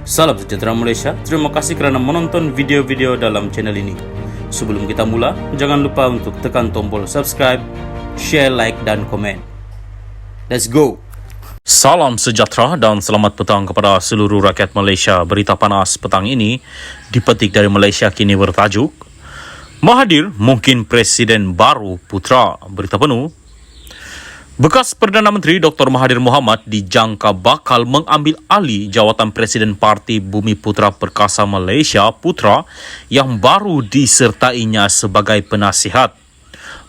Salam sejahtera Malaysia, terima kasih kerana menonton video-video dalam channel ini. Sebelum kita mula, jangan lupa untuk tekan tombol subscribe, share, like dan komen. Let's go! Salam sejahtera dan selamat petang kepada seluruh rakyat Malaysia. Berita panas petang ini dipetik dari Malaysia Kini bertajuk Mahathir mungkin Presiden baru putra. Berita penuh. Bekas Perdana Menteri Dr. Mahathir Mohamad dijangka bakal mengambil alih jawatan Presiden Parti Bumi Putra Perkasa Malaysia Putra yang baru disertainya sebagai penasihat.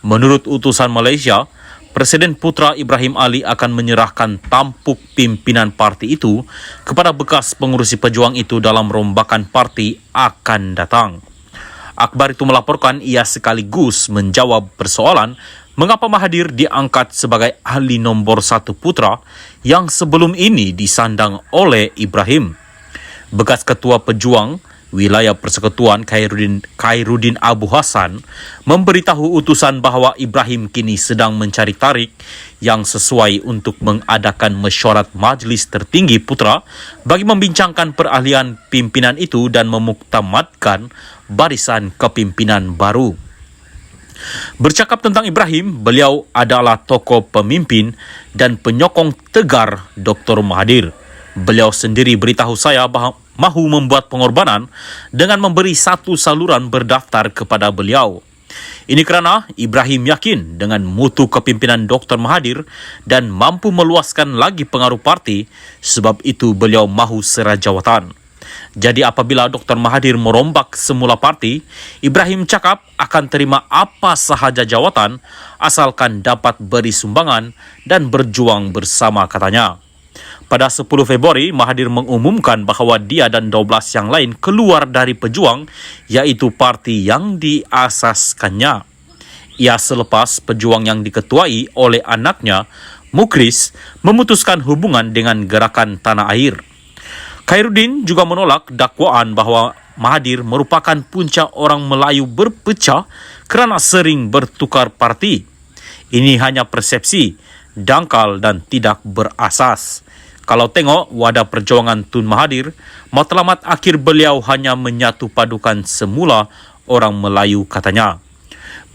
Menurut utusan Malaysia, Presiden Putra Ibrahim Ali akan menyerahkan tampuk pimpinan parti itu kepada bekas pengurusi pejuang itu dalam rombakan parti akan datang. Akhbar itu melaporkan ia sekaligus menjawab persoalan mengapa Mahathir diangkat sebagai ahli nombor 1 putra yang sebelum ini disandang oleh Ibrahim. Bekas Ketua Pejuang Wilayah Persekutuan Khairuddin Abu Hassan memberitahu utusan bahawa Ibrahim kini sedang mencari tarik yang sesuai untuk mengadakan mesyuarat Majlis Tertinggi Putra bagi membincangkan perahlian pimpinan itu dan memuktamadkan barisan kepimpinan baru. Bercakap tentang Ibrahim, beliau adalah tokoh pemimpin dan penyokong tegar Dr. Mahathir. Beliau sendiri beritahu saya bahawa mahu membuat pengorbanan dengan memberi satu saluran berdaftar kepada beliau. Ini kerana Ibrahim yakin dengan mutu kepimpinan Dr. Mahathir dan mampu meluaskan lagi pengaruh parti, sebab itu beliau mahu serah jawatan. Jadi apabila Dr. Mahathir merombak semula parti, Ibrahim cakap akan terima apa sahaja jawatan asalkan dapat beri sumbangan dan berjuang bersama, katanya. Pada 10 Februari, Mahathir mengumumkan bahawa dia dan 12 yang lain keluar dari pejuang, iaitu parti yang diasaskannya. Ia selepas pejuang yang diketuai oleh anaknya, Mukhris, memutuskan hubungan dengan Gerakan Tanah Air. Khairuddin juga menolak dakwaan bahawa Mahathir merupakan punca orang Melayu berpecah kerana sering bertukar parti. Ini hanya persepsi, dangkal dan tidak berasas. Kalau tengok wadah perjuangan Tun Mahathir, matlamat akhir beliau hanya menyatu padukan semula orang Melayu, katanya.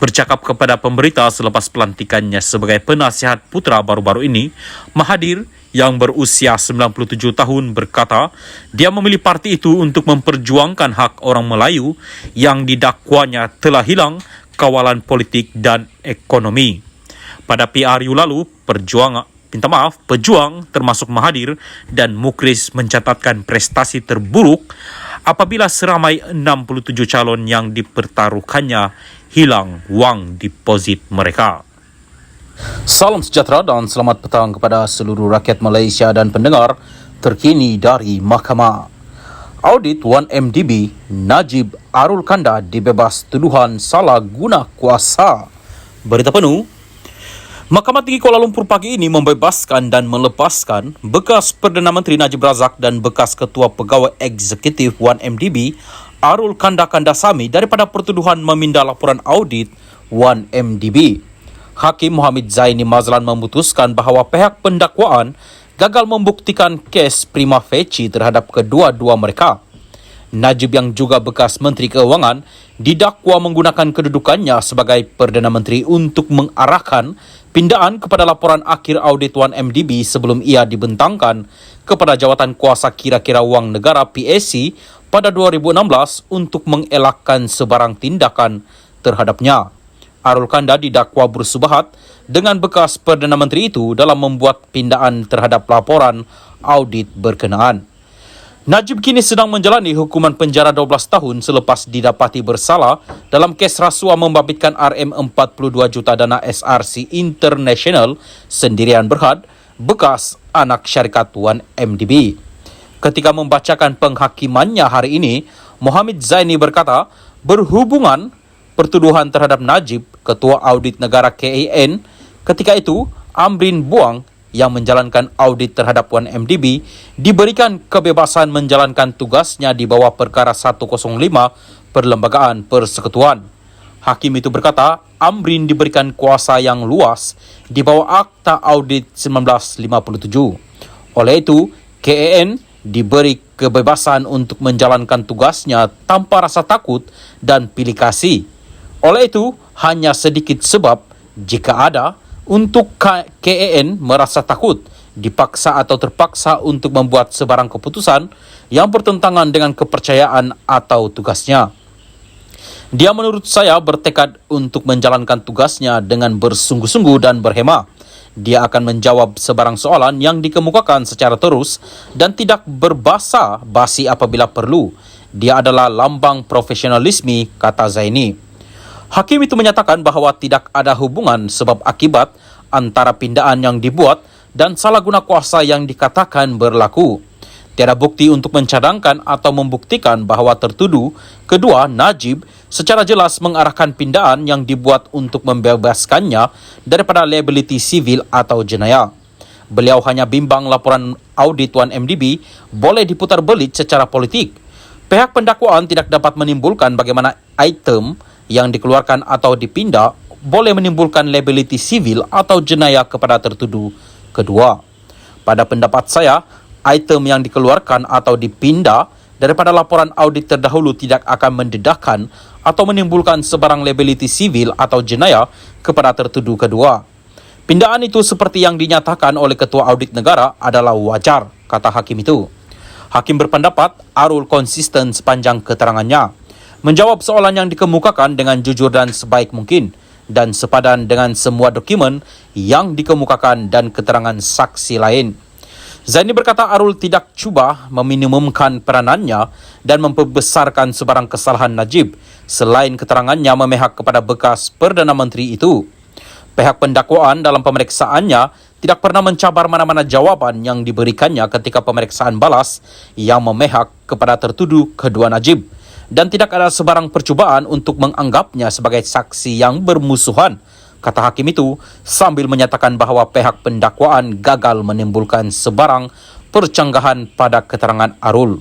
Bercakap kepada pemberita selepas pelantikannya sebagai penasihat putra baru-baru ini, Mahathir yang berusia 97 tahun berkata dia memilih parti itu untuk memperjuangkan hak orang Melayu yang didakwanya telah hilang kawalan politik dan ekonomi. Pada PRU lalu, pejuang termasuk Mahathir dan Mukhris mencatatkan prestasi terburuk apabila seramai 67 calon yang dipertaruhkannya hilang wang deposit mereka. Salam sejahtera dan selamat petang kepada seluruh rakyat Malaysia dan pendengar terkini dari Mahkamah. Audit 1MDB, Najib Arul Kanda dibebas tuduhan salah guna kuasa. Berita penuh. Mahkamah Tinggi Kuala Lumpur pagi ini membebaskan dan melepaskan bekas Perdana Menteri Najib Razak dan bekas Ketua Pegawai Eksekutif 1MDB Arul Kanda Kandasamy daripada pertuduhan meminda laporan audit 1MDB. Hakim Muhammad Zaini Mazlan memutuskan bahawa pihak pendakwaan gagal membuktikan kes prima facie terhadap kedua-dua mereka. Najib yang juga bekas Menteri Keuangan didakwa menggunakan kedudukannya sebagai Perdana Menteri untuk mengarahkan pindaan kepada laporan akhir audit 1MDB sebelum ia dibentangkan kepada jawatan kuasa kira-kira wang negara PAC pada 2016 untuk mengelakkan sebarang tindakan terhadapnya. Arul Kanda didakwa bersubahat dengan bekas Perdana Menteri itu dalam membuat pindaan terhadap laporan audit berkenaan. Najib kini sedang menjalani hukuman penjara 12 tahun selepas didapati bersalah dalam kes rasuah membabitkan RM42 juta dana SRC International Sendirian Berhad, bekas anak syarikat 1MDB. Ketika membacakan penghakimannya hari ini, Muhammad Zaini berkata, berhubungan pertuduhan terhadap Najib, Ketua Audit Negara KAN, ketika itu Amrin Buang yang menjalankan audit terhadap 1MDB diberikan kebebasan menjalankan tugasnya di bawah Perkara 105 Perlembagaan Persekutuan. Hakim itu berkata, Amrin diberikan kuasa yang luas di bawah Akta Audit 1957. Oleh itu, KAN diberi kebebasan untuk menjalankan tugasnya tanpa rasa takut dan pilih kasih. Oleh itu, hanya sedikit sebab jika ada untuk KEN merasa takut, dipaksa atau terpaksa untuk membuat sebarang keputusan yang bertentangan dengan kepercayaan atau tugasnya. Dia menurut saya bertekad untuk menjalankan tugasnya dengan bersungguh-sungguh dan berhema. Dia akan menjawab sebarang soalan yang dikemukakan secara terus dan tidak berbasa basi apabila perlu. Dia adalah lambang profesionalisme, kata Zaini. Hakim itu menyatakan bahawa tidak ada hubungan sebab akibat antara pindaan yang dibuat dan salah guna kuasa yang dikatakan berlaku. Tiada bukti untuk mencadangkan atau membuktikan bahawa tertuduh kedua Najib secara jelas mengarahkan pindaan yang dibuat untuk membebaskannya daripada liability sivil atau jenayah. Beliau hanya bimbang laporan audit 1MDB boleh diputar belit secara politik. Pihak pendakwaan tidak dapat menimbulkan bagaimana item yang dikeluarkan atau dipindah boleh menimbulkan liability sivil atau jenayah kepada tertuduh kedua. Pada pendapat saya, item yang dikeluarkan atau dipindah daripada laporan audit terdahulu tidak akan mendedahkan atau menimbulkan sebarang liability sivil atau jenayah kepada tertuduh kedua. Pindaan itu seperti yang dinyatakan oleh Ketua Audit Negara adalah wajar, kata hakim itu. Hakim berpendapat Arul konsisten sepanjang keterangannya, menjawab soalan yang dikemukakan dengan jujur dan sebaik mungkin dan sepadan dengan semua dokumen yang dikemukakan dan keterangan saksi lain. Zaini berkata Arul tidak cuba meminimumkan peranannya dan memperbesarkan sebarang kesalahan Najib selain keterangannya memihak kepada bekas Perdana Menteri itu. Pihak pendakwaan dalam pemeriksaannya tidak pernah mencabar mana-mana jawaban yang diberikannya ketika pemeriksaan balas yang memihak kepada tertuduh kedua Najib dan tidak ada sebarang percubaan untuk menganggapnya sebagai saksi yang bermusuhan, kata hakim itu sambil menyatakan bahawa pihak pendakwaan gagal menimbulkan sebarang percanggahan pada keterangan Arul.